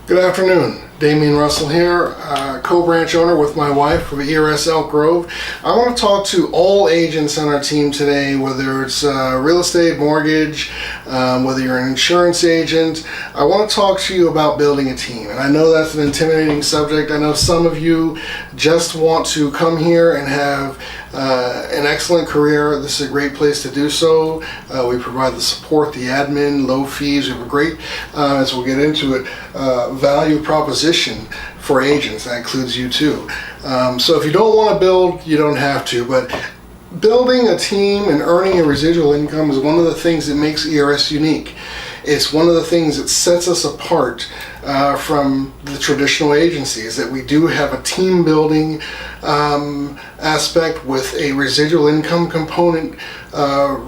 Good afternoon. Damian Russell here, co-branch owner with my wife of ERS Elk Grove. I want to talk to all agents on our team today, whether it's real estate, mortgage, whether you're an insurance agent. I want to talk to you about building a team. And I know that's an intimidating subject. I know some of you just want to come here and have an excellent career. This is a great place to do so. We provide the support, the admin, low fees. We have a great, as we'll get into it, value proposition for agents. That includes you too. So if you don't want to build, you don't have to, but building a team and earning a residual income is one of the things that makes ERS unique. It's one of the things that sets us apart from the traditional agencies, that we do have a team building aspect with a residual income component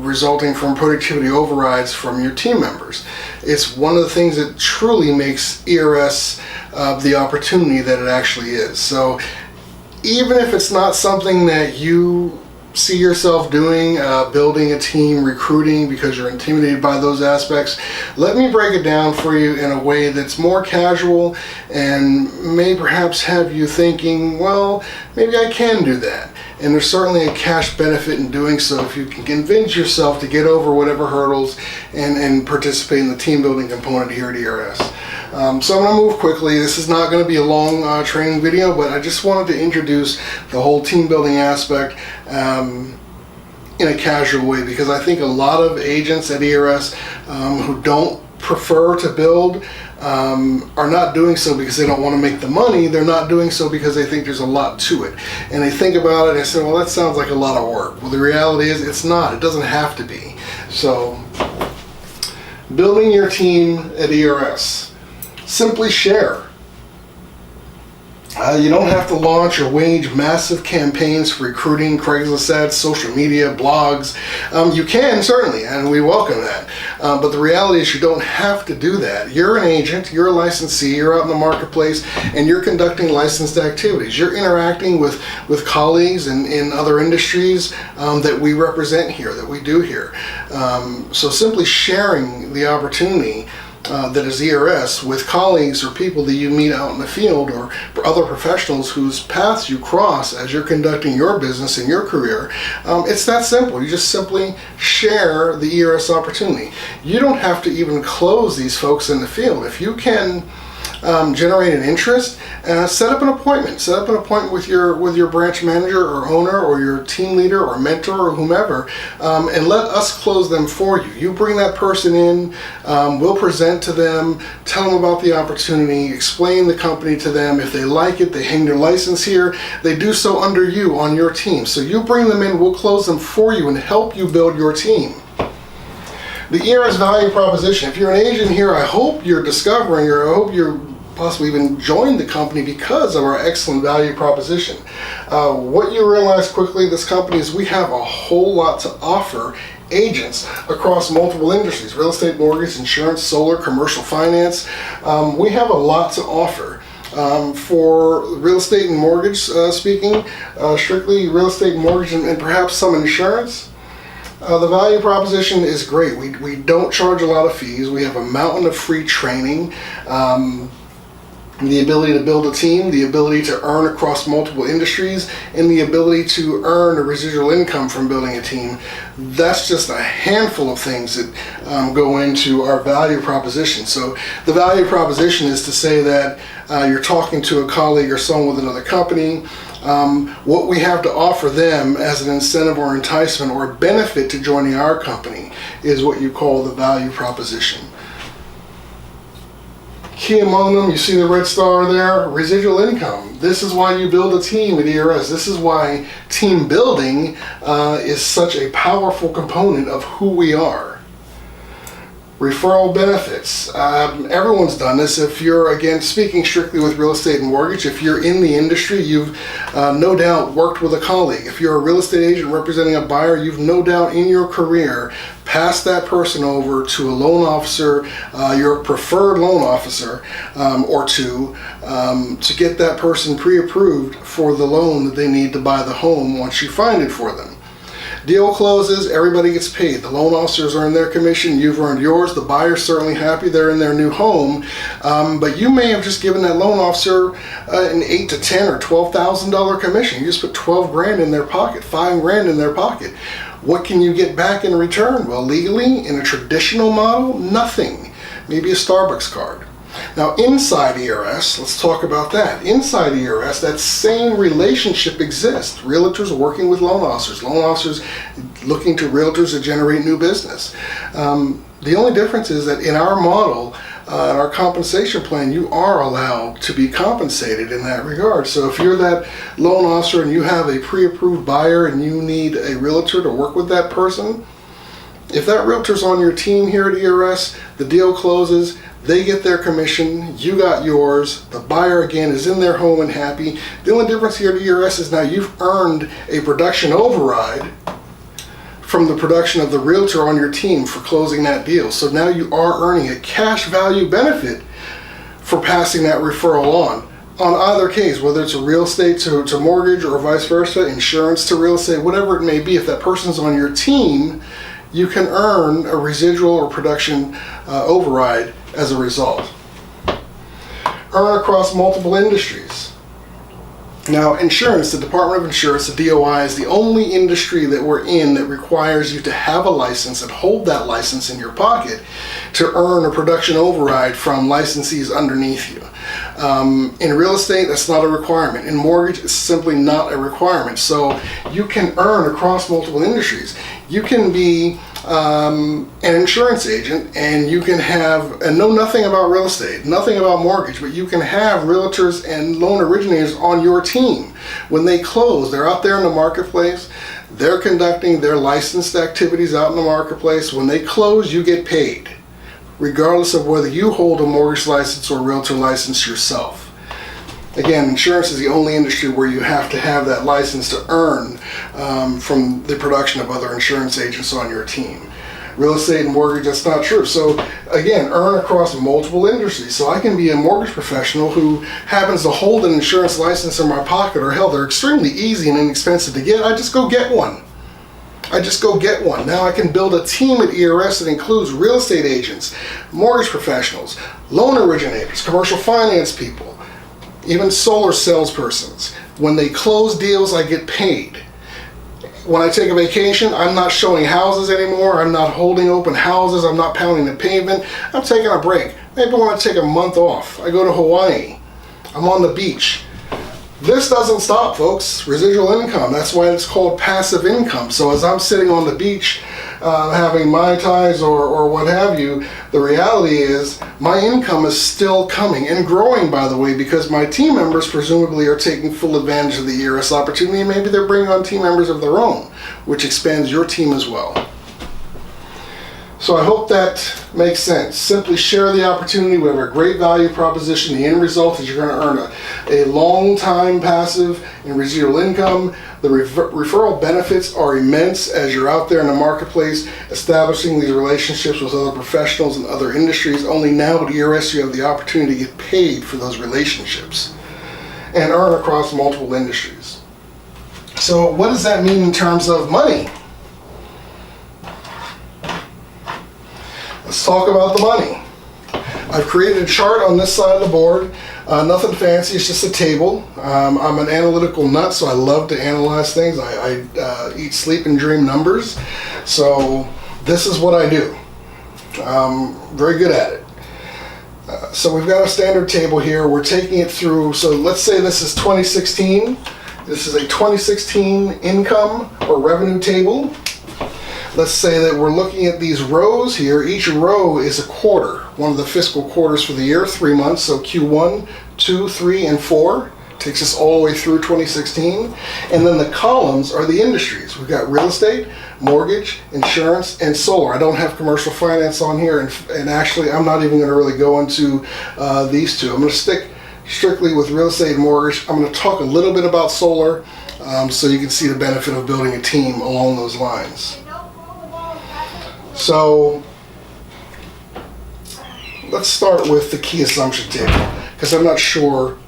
resulting from productivity overrides from your team members. It's one of the things that truly makes ERS the opportunity that it actually is. So even if it's not something that you see yourself doing, building a team, recruiting, because you're intimidated by those aspects, let me break it down for you in a way that's more casual and may perhaps have you thinking, well, maybe I can do that. And there's certainly a cash benefit in doing so if you can convince yourself to get over whatever hurdles and participate in the team building component here at ERS. So I'm going to move quickly. This is not going to be a long training video, but I just wanted to introduce the whole team building aspect in a casual way, because I think a lot of agents at ERS who don't prefer to build are not doing so because they don't want to make the money. They're not doing so because they think there's a lot to it. And they think about it and say, well, that sounds like a lot of work. Well, the reality is it's not. It doesn't have to be. So building your team at ERS. Simply share. You don't have to launch or wage massive campaigns for recruiting, Craigslist ads, social media, blogs. You can, certainly, and we welcome that. But the reality is you don't have to do that. You're an agent, you're a licensee, you're out in the marketplace, and you're conducting licensed activities. You're interacting with colleagues in other industries that we represent here, that we do here. So simply sharing the opportunity that is ERS with colleagues or people that you meet out in the field, or other professionals whose paths you cross as you're conducting your business and your career. It's that simple. You just simply share the ERS opportunity. You don't have to even close these folks in the field. If you can generate an interest, set up an appointment. Set up an appointment with your branch manager or owner or your team leader or mentor or whomever, and let us close them for you. You bring that person in, we'll present to them, tell them about the opportunity, explain the company to them. If they like it, they hang their license here. They do so under you on your team. So you bring them in, we'll close them for you and help you build your team. The ERS value proposition. If you're an agent here, I hope you're discovering, or I hope you're possibly even joined the company because of our excellent value proposition. What you realize quickly, this company, is we have a whole lot to offer agents across multiple industries: real estate, mortgage, insurance, solar, commercial finance. We have a lot to offer. For real estate and mortgage speaking, strictly real estate and mortgage and perhaps some insurance. The value proposition is great. We don't charge a lot of fees. We have a mountain of free training, the ability to build a team, the ability to earn across multiple industries, and the ability to earn a residual income from building a team. That's just a handful of things that go into our value proposition. So the value proposition is to say that you're talking to a colleague or someone with another company. What we have to offer them as an incentive or enticement or benefit to joining our company is what you call the value proposition. Key among them, you see the red star there, residual income. This is why you build a team at ERS. This is why team building is such a powerful component of who we are. Referral benefits. Everyone's done this. If you're, again, speaking strictly with real estate and mortgage, if you're in the industry, you've no doubt worked with a colleague. If you're a real estate agent representing a buyer, you've no doubt in your career passed that person over to a loan officer, your preferred loan officer, or two, to get that person pre-approved for the loan that they need to buy the home once you find it for them. Deal closes, everybody gets paid. The loan officers earn their commission, you've earned yours. The buyer's certainly happy they're in their new home, but you may have just given that loan officer an $8 to $10 or $12,000 commission. You just put 12 grand in their pocket, 5 grand in their pocket. What can you get back in return? Well, legally, in a traditional model, nothing. Maybe a Starbucks card. Now, inside ERS, let's talk about that. Inside ERS, that same relationship exists. Realtors working with loan officers looking to realtors to generate new business. The only difference is that in our model, in our compensation plan, you are allowed to be compensated in that regard. So if you're that loan officer and you have a pre-approved buyer and you need a realtor to work with that person, if that realtor's on your team here at ERS, the deal closes, they get their commission, you got yours, the buyer again is in their home and happy. The only difference here at ERS is now you've earned a production override from the production of the realtor on your team for closing that deal. So now you are earning a cash value benefit for passing that referral on either case, whether it's a real estate to mortgage or vice versa, insurance to real estate, whatever it may be. If that person's on your team, you can earn a residual or production override as a result. Earn across multiple industries. Now, insurance, the Department of Insurance, the DOI, is the only industry that we're in that requires you to have a license and hold that license in your pocket to earn a production override from licensees underneath you. In real estate, that's not a requirement. In mortgage, it's simply not a requirement. So you can earn across multiple industries. You can be an insurance agent and you can have, and know nothing about real estate, nothing about mortgage, but you can have realtors and loan originators on your team. When they close, they're out there in the marketplace, they're conducting their licensed activities out in the marketplace. When they close, you get paid, regardless of whether you hold a mortgage license or realtor license yourself. Again, insurance is the only industry where you have to have that license to earn from the production of other insurance agents on your team. Real estate and mortgage, that's not true. So again, earn across multiple industries. So I can be a mortgage professional who happens to hold an insurance license in my pocket, or hell, they're extremely easy and inexpensive to get. I just go get one. Now I can build a team at ERS that includes real estate agents, mortgage professionals, loan originators, commercial finance people, even solar salespersons. When they close deals, I get paid. When I take a vacation, I'm not showing houses anymore. I'm not holding open houses. I'm not pounding the pavement. I'm taking a break. Maybe I want to take a month off. I go to Hawaii. I'm on the beach. This doesn't stop, folks. Residual income. That's why it's called passive income. So as I'm sitting on the beach having Mai Tais or what have you, the reality is my income is still coming and growing, by the way, because my team members presumably are taking full advantage of the ERS opportunity, and maybe they're bringing on team members of their own, which expands your team as well. So I hope that makes sense. Simply share the opportunity. We have a great value proposition. The end result is you're going to earn a long time passive and residual income. The referral benefits are immense as you're out there in the marketplace establishing these relationships with other professionals in other industries. Only now at ERS you have the opportunity to get paid for those relationships and earn across multiple industries. So what does that mean in terms of money? Let's talk about the money. I've created a chart on this side of the board. Nothing fancy, it's just a table. I'm an analytical nut, so I love to analyze things. I eat, sleep, and dream numbers. So this is what I do. Very good at it. So we've got a standard table here. We're taking it through, so let's say this is 2016. This is a 2016 income or revenue table. Let's say that we're looking at these rows here. Each row is a quarter, one of the fiscal quarters for the year, 3 months. So Q1, 2, 3, and 4 takes us all the way through 2016. And then the columns are the industries. We've got real estate, mortgage, insurance, and solar. I don't have commercial finance on here, and actually I'm not even going to really go into these two. I'm going to stick strictly with real estate and mortgage. I'm going to talk a little bit about solar so you can see the benefit of building a team along those lines. So let's start with the key assumption table, because I'm not sure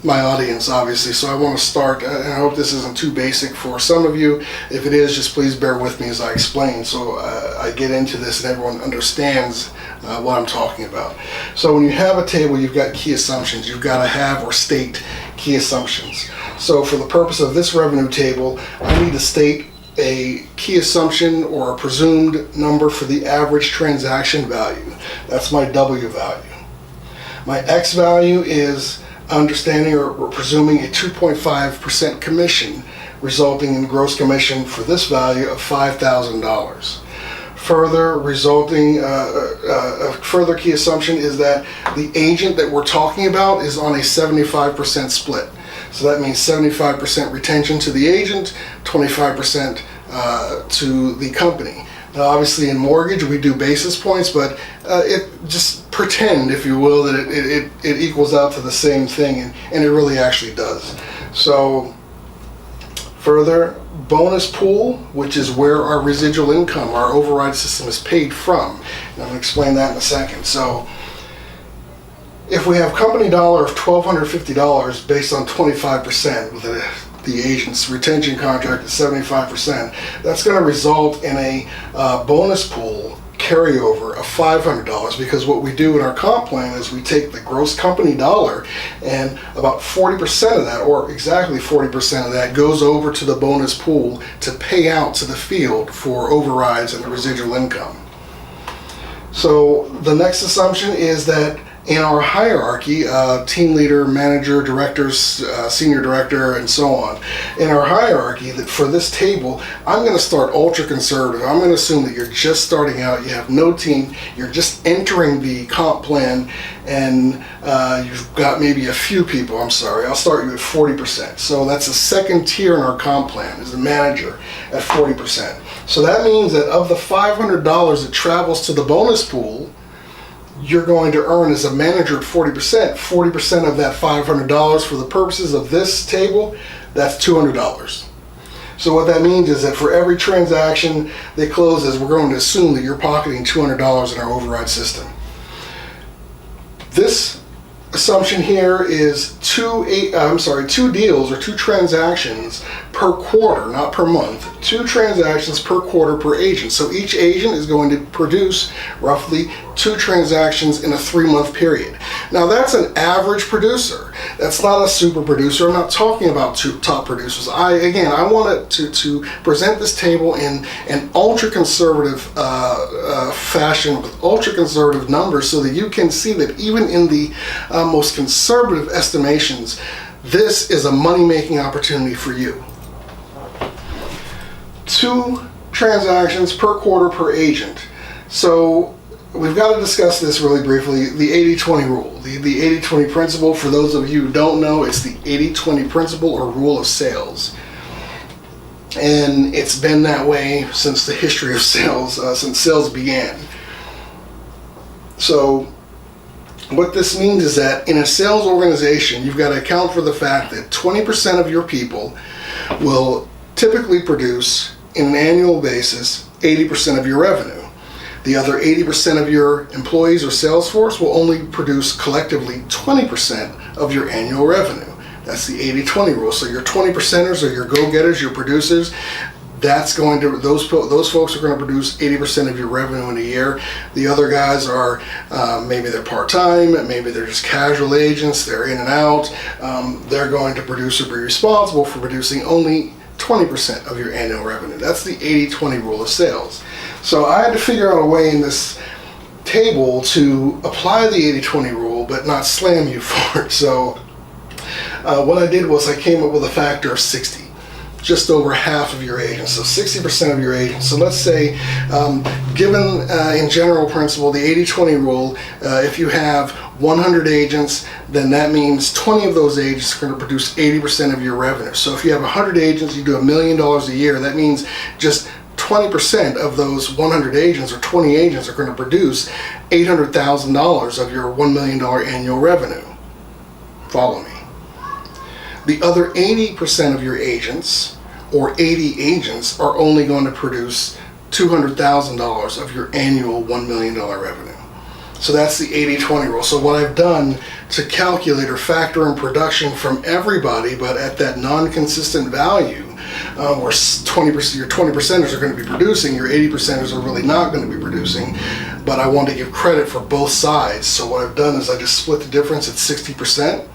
my audience, obviously, so I want to start, and I hope this isn't too basic for some of you. If it is, just please bear with me as I explain, so I get into this and everyone understands what I'm talking about. So when you have a table, you've got key assumptions. You've got to have or state key assumptions. So for the purpose of this revenue table, I need to state a key assumption or a presumed number for the average transaction value. That's my W value. My X value is understanding or presuming a 2.5% commission, resulting in gross commission for this value of $5,000. Further resulting, a further key assumption is that the agent that we're talking about is on a 75% split. So that means 75% retention to the agent, 25% to the company. Now, obviously in mortgage we do basis points, but it just pretend, if you will, that it equals out to the same thing, and it really actually does. So further, bonus pool, which is where our residual income, our override system, is paid from. And I'm going to explain that in a second. So if we have company dollar of $1,250 based on 25% with the agent's retention contract at 75%, that's going to result in a bonus pool carryover of $500, because what we do in our comp plan is we take the gross company dollar and about 40% of that, or exactly 40% of that, goes over to the bonus pool to pay out to the field for overrides and the residual income. So the next assumption is that in our hierarchy, team leader, manager, directors, senior director, and so on, in our hierarchy, that for this table, I'm going to start ultra conservative. I'm going to assume that you're just starting out, you have no team, you're just entering the comp plan, and you've got maybe a few people. I'm sorry, I'll start you at 40%. So that's the second tier in our comp plan, is the manager at 40%. So that means that of the $500 that travels to the bonus pool, you're going to earn as a manager at 40%. 40% of that $500 for the purposes of this table, that's $200. So what that means is that for every transaction that closes, we're going to assume that you're pocketing $200 in our override system. This assumption here is two deals or 2 transactions per quarter, not per month. 2 transactions per quarter per agent. So each agent is going to produce roughly 2 transactions in a 3-month period. Now that's an average producer. That's not a super producer. I'm not talking about 2 top producers. I wanted to present this table in an ultra conservative fashion with ultra conservative numbers, so that you can see that even in the most conservative estimations, this is a money-making opportunity for you. 2 transactions per quarter per agent. So we've got to discuss this really briefly. The 80-20 rule. The 80-20 principle, for those of you who don't know, it's the 80-20 principle or rule of sales. And it's been that way since the history of sales, since sales began. So what this means is that in a sales organization, you've got to account for the fact that 20% of your people will typically produce, in an annual basis, 80% of your revenue. The other 80% of your employees or sales force will only produce collectively 20% of your annual revenue. That's the 80-20 rule. So your 20%ers are your go-getters, your producers. That's going to, those folks are going to produce 80% of your revenue in a year. The other guys are, maybe they're part-time, maybe they're just casual agents, they're in and out. They're going to produce or be responsible for producing only 20% of your annual revenue. That's the 80-20 rule of sales. So I had to figure out a way in this table to apply the 80-20 rule but not slam you for it. So what I did was I came up with a factor of 60. Just over half of your agents, so 60% of your agents. So let's say, given in general principle, the 80-20 rule, if you have 100 agents, then that means 20 of those agents are going to produce 80% of your revenue. So if you have 100 agents, you do $1 million a year, that means just 20% of those 100 agents or 20 agents are going to produce $800,000 of your $1 million annual revenue. Follow me. The other 80% of your agents, or 80 agents, are only going to produce $200,000 of your annual $1 million revenue. So that's the 80-20 rule. So what I've done to calculate or factor in production from everybody, but at that non-consistent value, where 20%, your 20%ers are going to be producing, your 80%ers are really not going to be producing, but I want to give credit for both sides. So what I've done is I just split the difference at 60%.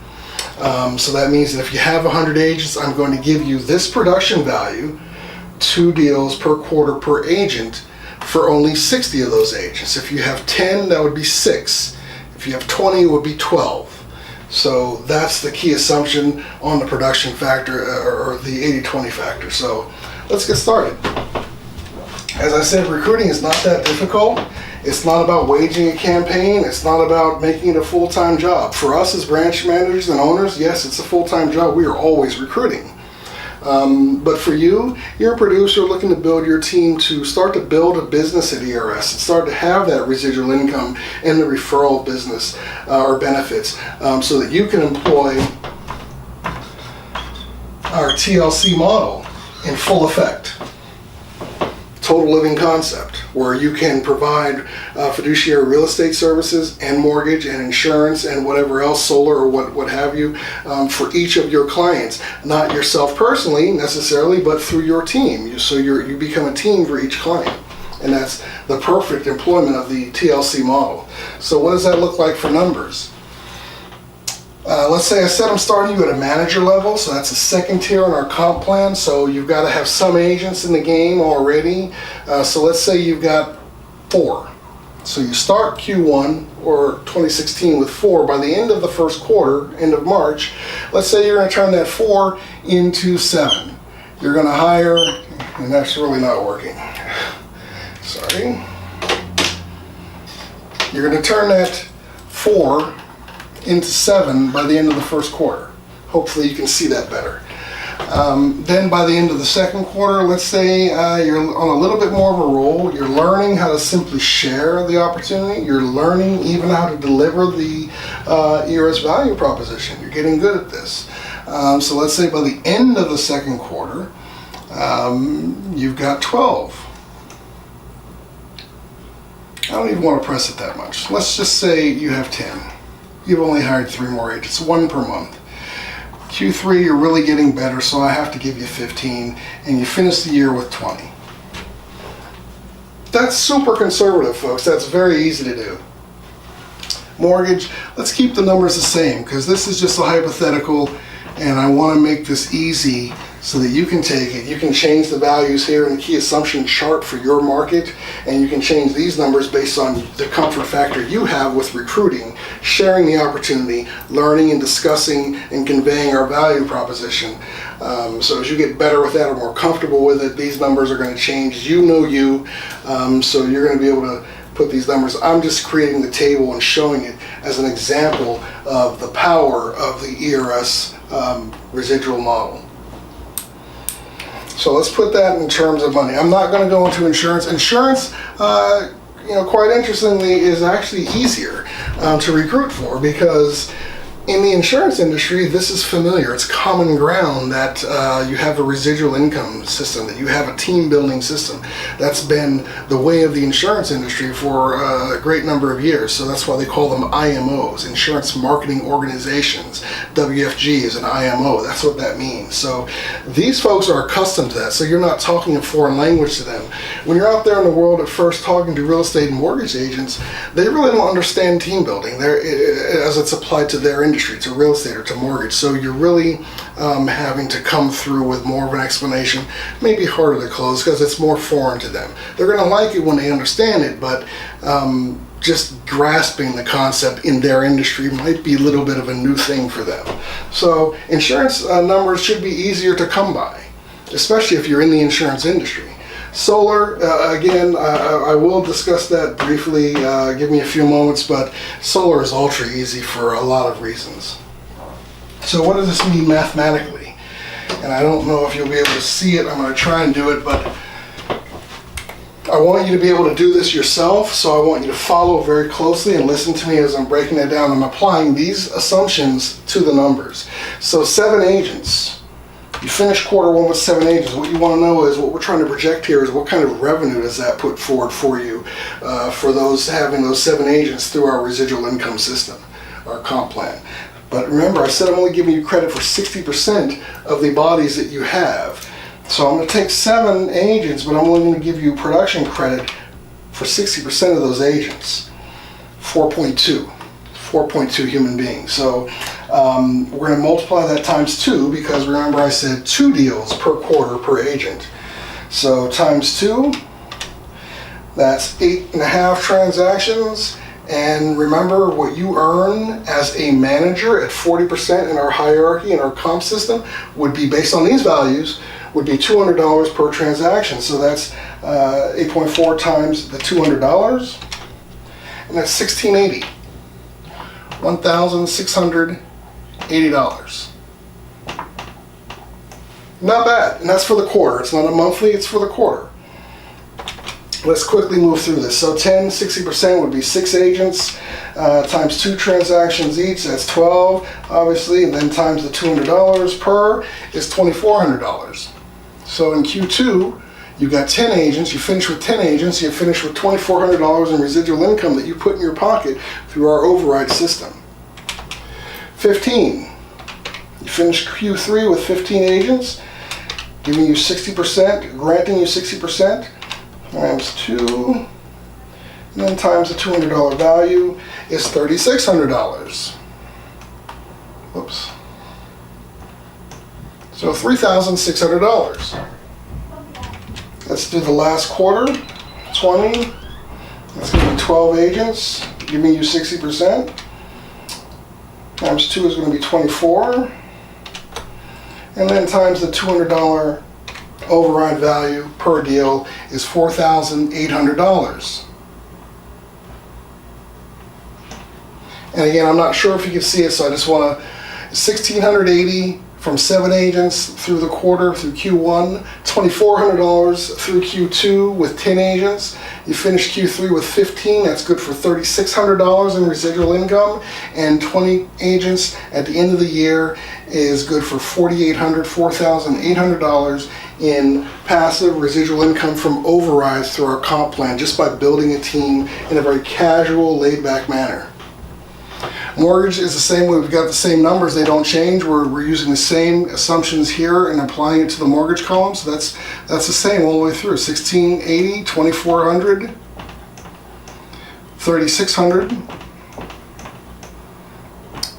So that means that if you have 100 agents, I'm going to give you this production value, 2 deals per quarter per agent, for only 60 of those agents. If you have 10, that would be 6. If you have 20, it would be 12. So that's the key assumption on the production factor, or the 80-20 factor. So let's get started. As I said, recruiting is not that difficult. It's not about waging a campaign. It's not about making it a full-time job. For us as branch managers and owners, yes, it's a full-time job. We are always recruiting. But for you, you're a producer looking to build your team to start to build a business at ERS and start to have that residual income and the referral business or benefits, so that you can employ our TLC model in full effect. Total living concept, where you can provide fiduciary real estate services and mortgage and insurance and whatever else, solar or what have you, for each of your clients. Not yourself personally necessarily, but through your team. So you become a team for each client. And that's the perfect employment of the TLC model. So what does that look like for numbers? Let's say I said I'm starting you at a manager level, so that's the second tier on our comp plan. So you've got to have some agents in the game already. So let's say you've got 4. So you start Q1 or 2016 with 4. By the end of the first quarter, end of March, let's say you're going to turn that 4 into 7. You're going to hire, and that's really not working. Sorry. You're going to turn that 4 into 7 by the end of the first quarter. Hopefully you can see that better. Then by the end of the second quarter, let's say you're on a little bit more of a roll. You're learning how to simply share the opportunity. You're learning even how to deliver the ERS value proposition. You're getting good at this. So let's say by the end of the second quarter, you've got 12. I don't even want to press it that much. Let's just say you have 10. You've only hired 3 more agents, 1 per month. Q3, you're really getting better, so I have to give you 15, and you finish the year with 20. That's super conservative, folks. That's very easy to do. Mortgage, let's keep the numbers the same, because this is just a hypothetical, and I want to make this easy so that you can take it. You can change the values here in the key assumption chart for your market, and you can change these numbers based on the comfort factor you have with recruiting, sharing the opportunity, learning and discussing and conveying our value proposition. So as you get better with that or more comfortable with it, these numbers are going to change. You know you, so you're going to be able to put these numbers. I'm just creating the table and showing it as an example of the power of the ERS residual model. So let's put that in terms of money. I'm not going to go into insurance. Insurance, quite interestingly, is actually easier to recruit for, because in the insurance industry, this is familiar. It's common ground that you have a residual income system, that you have a team building system. That's been the way of the insurance industry for a great number of years. So that's why they call them IMOs, Insurance Marketing Organizations. WFG is an IMO. That's what that means. So these folks are accustomed to that. So you're not talking a foreign language to them. When you're out there in the world at first talking to real estate and mortgage agents, they really don't understand team building as it's applied to their industry, to real estate or to mortgage. So you're really having to come through with more of an explanation. Maybe harder to close because it's more foreign to them. They're going to like it when they understand it, but just grasping the concept in their industry might be a little bit of a new thing for them. So insurance numbers should be easier to come by, especially if you're in the insurance industry. Solar, again, I will discuss that briefly, give me a few moments, but solar is ultra easy for a lot of reasons. So what does this mean mathematically? And I don't know if you'll be able to see it. I'm going to try and do it, but I want you to be able to do this yourself, so I want you to follow very closely and listen to me as I'm breaking it down. I'm applying these assumptions to the numbers. So 7 agents You finish quarter one with 7 agents. What you want to know is, what we're trying to project here is what kind of revenue does that put forward for you for those having those 7 agents through our residual income system, our comp plan. But remember, I said I'm only giving you credit for 60% of the bodies that you have. So I'm going to take 7 agents, but I'm only going to give you production credit for 60% of those agents. 4.2 human beings. So we're going to multiply that times 2, because remember I said 2 deals per quarter per agent. So times 2, that's 8.5 transactions. And remember, what you earn as a manager at 40% in our hierarchy, in our comp system, would be, based on these values, would be $200 per transaction. So that's 8.4 times the $200, and that's $1,680. $1,680. Not bad, and that's for the quarter. It's not a monthly, it's for the quarter. Let's quickly move through this. So 60% would be 6 agents times 2 transactions each. That's 12, obviously, and then times the $200 per is $2,400. So in Q2, you got 10 agents. You finish with 10 agents. You finish with $2,400 in residual income that you put in your pocket through our override system. 15. You finish Q3 with 15 agents, giving you 60%, granting you 60%. Times 2, and then times the $200 value is $3,600. Whoops. So $3,600. Let's do the last quarter. 20. That's going to be 12 agents, giving you 60%. Times 2 is going to be 24. And then times the $200 override value per deal is $4,800. And again, I'm not sure if you can see it, so I just want to, $1,680 from 7 agents through the quarter, through Q1, $2,400 through Q2 with 10 agents. You finish Q3 with 15, that's good for $3,600 in residual income, and 20 agents at the end of the year is good for $4,800 in passive residual income from overrides through our comp plan, just by building a team in a very casual, laid-back manner. Mortgage is the same way. We've got the same numbers. They don't change. We're using the same assumptions here and applying it to the mortgage column. So that's the same all the way through. 1680, 2400, 3600,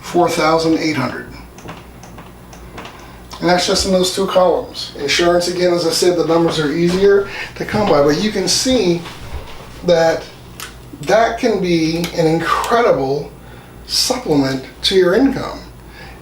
4800. And that's just in those 2 columns. Insurance, again, as I said, the numbers are easier to come by, but you can see that that can be an incredible supplement to your income,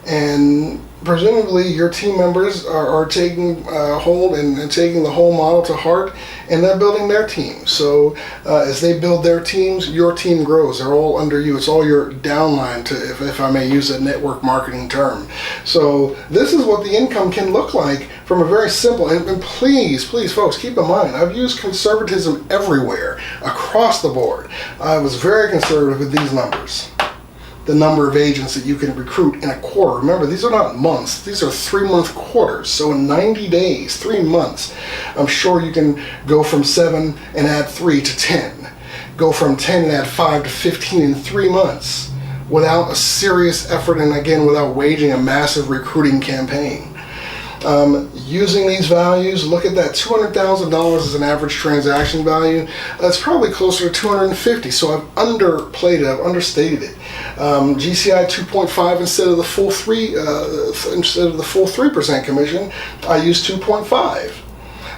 and presumably your team members are taking hold and taking the whole model to heart, and they're building their team. So as they build their teams, your team grows. They're all under you. It's all your downline, to, if I may use a network marketing term. So this is what the income can look like from a very simple, and please folks, keep in mind, I've used conservatism everywhere across the board. I was very conservative with these numbers. The number of agents that you can recruit in a quarter. Remember, these are not months, these are 3-month quarters. So in 90 days, 3 months, I'm sure you can go from 7 and add 3 to 10. Go from 10 and add 5 to 15 in 3 months without a serious effort, and again, without waging a massive recruiting campaign. Using these values, look at that, $200,000 as an average transaction value. That's probably closer to 250. So I've underplayed it, I've understated it. GCI 2.5 instead of the full 3% commission. I use 2.5.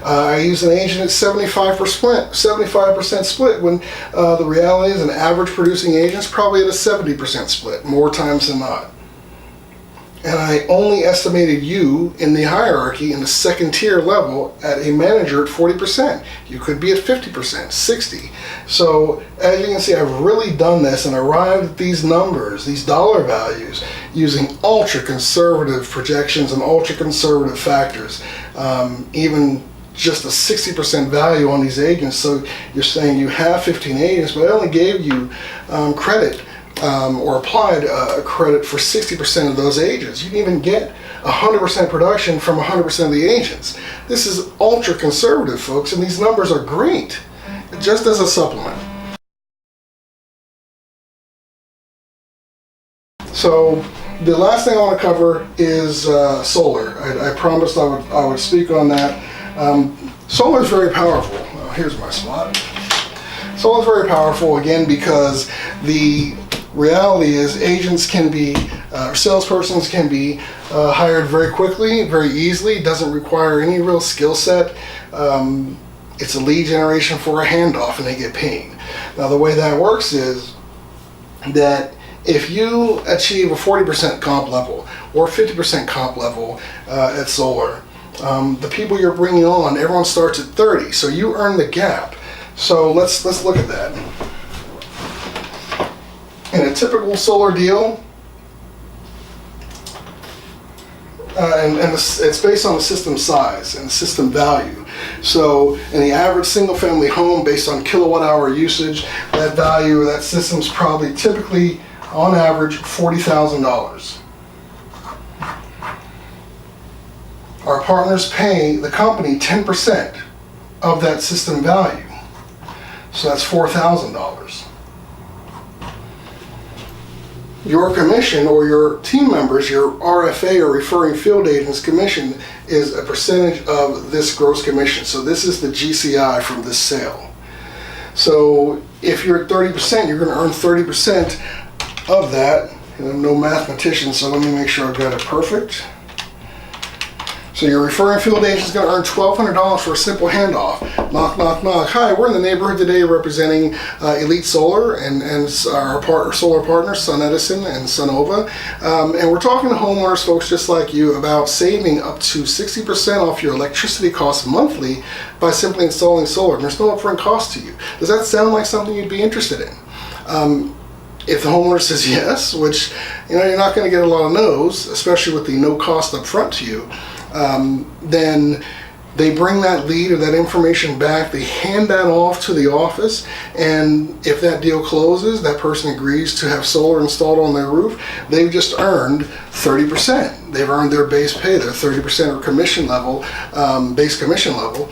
I use an agent at 75% split, when the reality is an average producing agent is probably at a 70% split, more times than not. And I only estimated you in the hierarchy, in the second tier level, at a manager at 40%. You could be at 50%, 60. So as you can see, I've really done this and arrived at these numbers, these dollar values, using ultra conservative projections and ultra conservative factors. Even just a 60% value on these agents. So you're saying you have 15 agents, but I only gave you credit or applied credit for 60% of those agents. You didn't even get 100% production from 100% of the agents. This is ultra conservative, folks, and these numbers are great, just as a supplement. So the last thing I want to cover is solar. I promised I would speak on that. Solar is very powerful. Here's my spot. Solar is very powerful, again, because the reality is agents can be, salespersons can be hired very quickly, very easily. It doesn't require any real skill set. It's a lead generation for a handoff, and they get paid. Now, the way that works is that if you achieve a 40% comp level or 50% comp level at solar, the people you're bringing on, everyone starts at 30, so you earn the gap. So let's look at that. In a typical solar deal, it's based on the system size and system value. So in the average single family home, based on kilowatt hour usage, that value, that system's probably typically on average $40,000. Our partners pay the company 10% of that system value. So that's $4,000. Your commission, or your team members, your RFA or referring field agents commission, is a percentage of this gross commission. So this is the GCI from this sale. So if you're at 30%, you're going to earn 30% of that. And I'm no mathematician, so let me make sure I've got it perfect. So your referring field agent is going to earn $1,200 for a simple handoff. Knock, knock, knock. Hi, we're in the neighborhood today representing Elite Solar and our solar partners, Sun Edison and Sunova. And we're talking to homeowners, folks just like you, about saving up to 60% off your electricity costs monthly by simply installing solar. And there's no upfront cost to you. Does that sound like something you'd be interested in? If the homeowner says yes, which you're not going to get a lot of no's, especially with the no cost up front to you, then they bring that lead or that information back, they hand that off to the office, and if that deal closes, that person agrees to have solar installed on their roof, they've just earned 30%. They've earned their base pay, their 30% or commission level, base commission level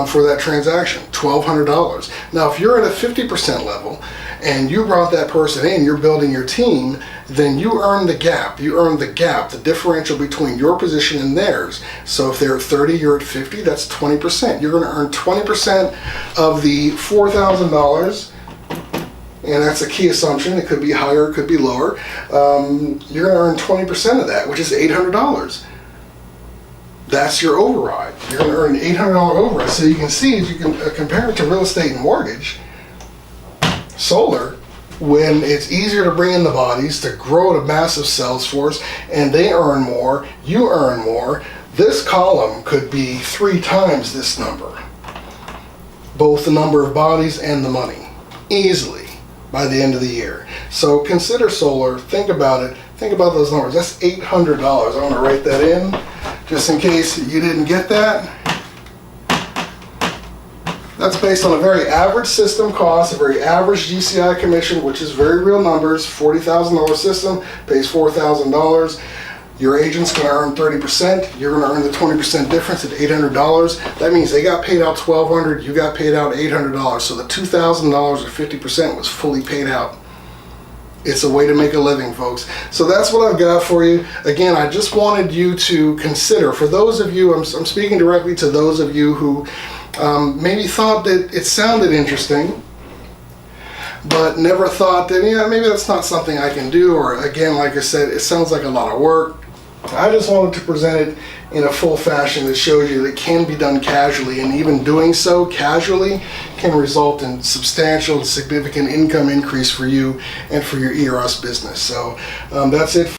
for that transaction, $1,200. Now, if you're at a 50% level and you brought that person in, you're building your team, then you earn the gap. You earn the gap, the differential between your position and theirs. So if they're at 30, you're at 50, that's 20%. You're going to earn 20% of the $4,000, and that's a key assumption. It could be higher, it could be lower. You're going to earn 20% of that, which is $800. That's your override. You're going to earn an $800 override. So you can see, as you can compare it to real estate and mortgage, solar, when it's easier to bring in the bodies, to grow a massive sales force, and they earn more, you earn more, this column could be 3 times this number. Both the number of bodies and the money, easily, by the end of the year. So consider solar, think about it, think about those numbers. That's $800. I want to write that in, just in case you didn't get that. That's based on a very average system cost, a very average GCI commission, which is very real numbers. $40,000 system pays $4,000. Your agent's going to earn 30%. You're going to earn the 20% difference at $800. That means they got paid out $1,200. You got paid out $800. So the $2,000 or 50% was fully paid out. It's a way to make a living, folks. So that's what I've got for you. Again, I just wanted you to consider, for those of you, I'm speaking directly to those of you who maybe thought that it sounded interesting, but never thought that, maybe that's not something I can do, or again, like I said, it sounds like a lot of work. I just wanted to present it in a full fashion that shows you that it can be done casually, and even doing so casually can result in substantial and significant income increase for you and for your ERS business. So that's it.